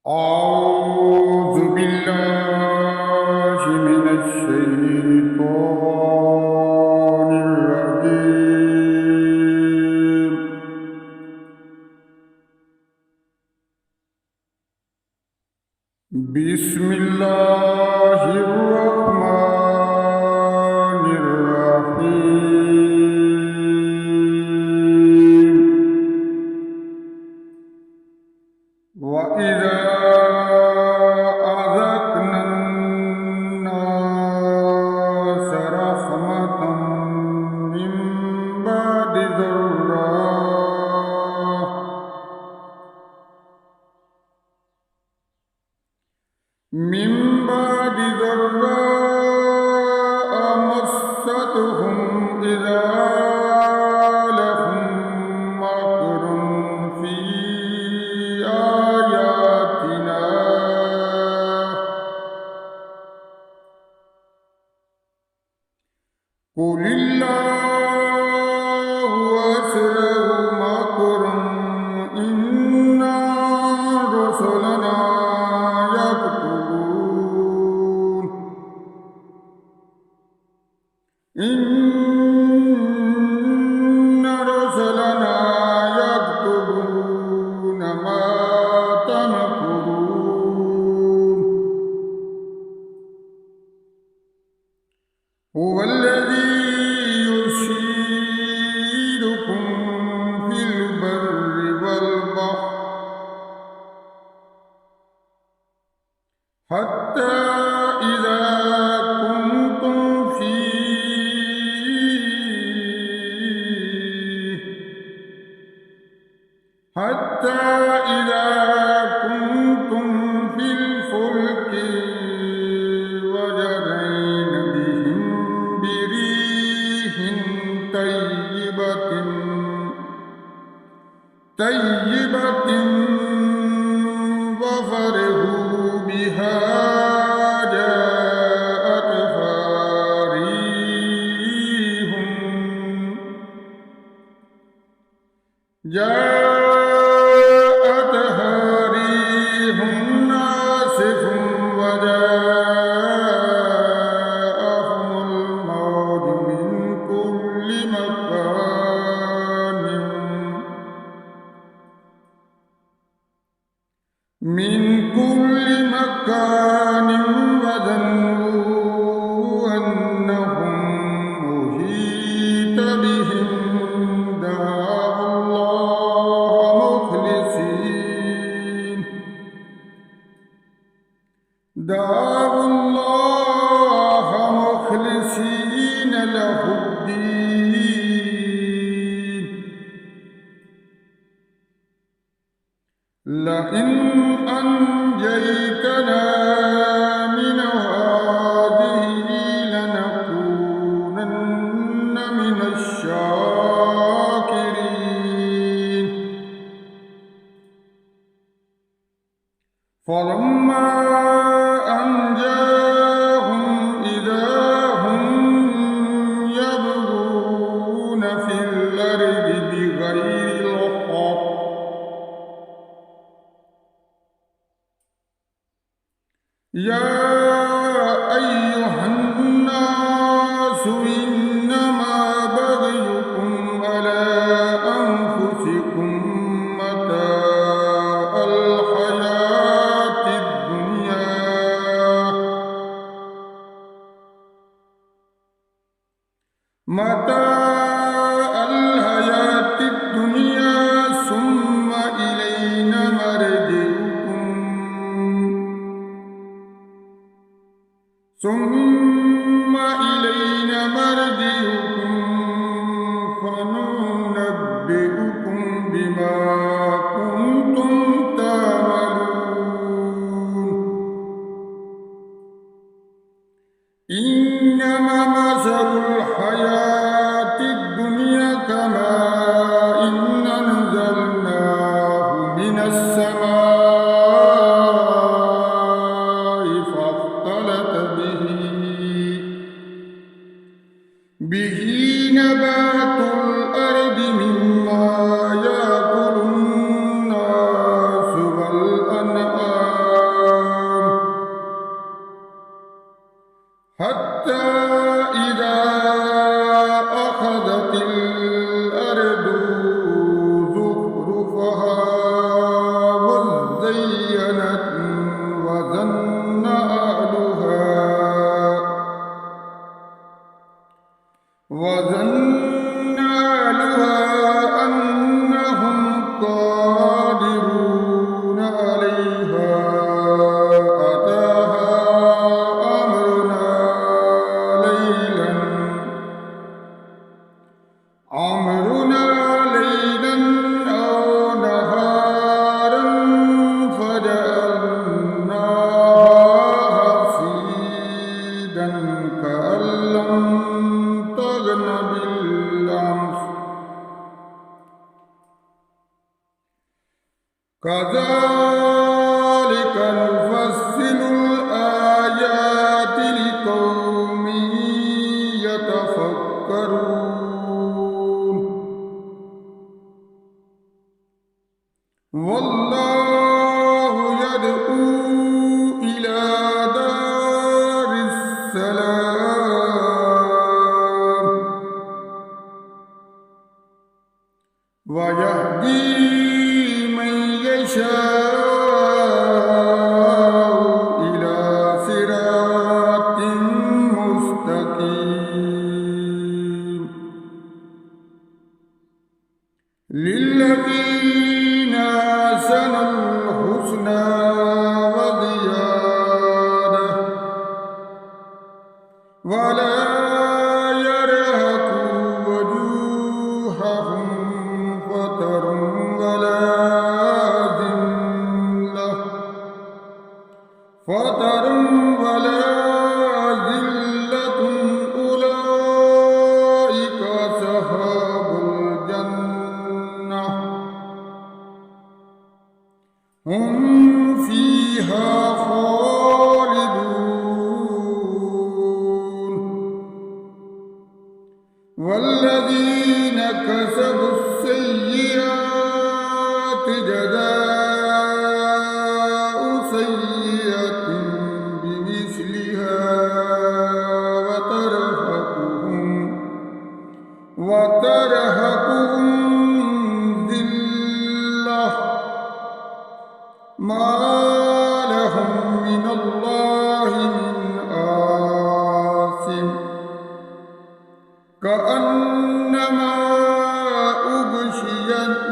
أعوذ بالله من الشيطان الرجيم. بسم الله الرحمن الرحيم. وإذا أذقنا الناس رحمة من بعد ضراء مستهم إذا لهم مكر في آياتنا قل الله أسرع مكرا إن رسلنا يكتبون ما تمكرون. هو الذي يسيركم في البر والبحر حتى إذا كنتم في الفلك وجرين بهم بريح طيبة وفرحوا بها جاءتها ريح عاصف وجاءهم الموج من كل مكان وظنوا أنهم محيط بهم دعوا الله مخلصين له الدين لئن أنجيتنا من هذه لنكونن من الشاكرين. فلما أنجاهم إذا هم يبغون في الأرض بغير الحق يا أيها الناس إنما بغيكم على أنفسكم متاع الحياة الدنيا ثم إلينا مرجعكم فننبئكم بما كنتم تعملون. إنما مثل الحياة الدنيا كماء أنزلناه من السماء فاختلط به نبات الأرض مما يأكل الناس والأنعام كذلك نفصل الآيات لقوم يتفكرون والله يدعو إلى دار السلام ويهدي من يشاء إلى صراط مستقيم للذين أحسنوا الحسنى وزيادة ولا يرهق وجوههم قتر ولا ذلة أولئك أصحاب الجنة هم فيها خالدون والذين كسبوا السيئات جزاء سيئة بمثلها وترهقهم ذلة ما لهم من الله من عاصم كأنما أغشيت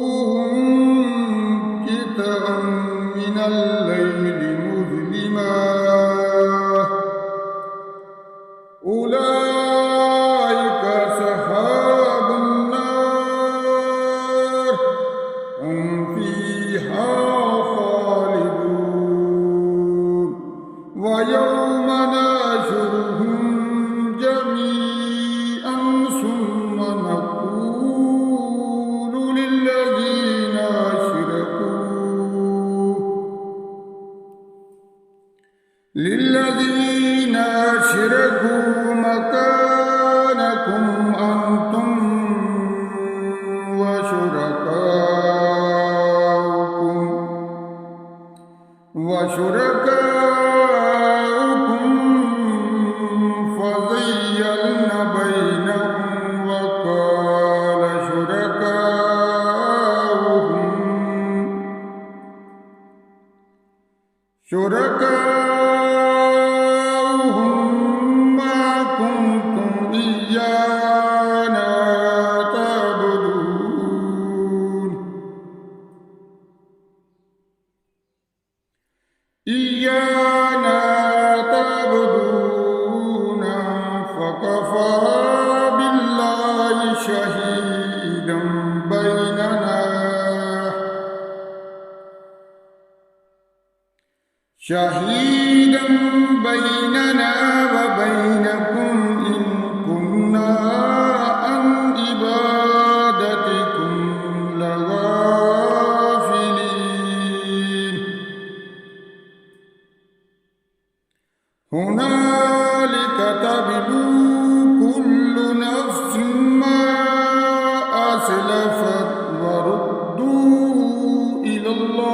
وجوههم قطعا من الليل مظلما أولئك أصحاب النار هم فيها خالدون ويوم نحشرهم جميعا ثم نقول للذين أشركوا مكانكم أنتم وشركاؤكم فزيّلنا بينهم وقال شركاؤهم ما كنتم إيانا تعبدون فكفى بالله شهيدا بيننا وبينكم إن كنا عن عبادتكم لغافلين هنالك تبلو كل نفس ما أسلفت وردوا إلى الله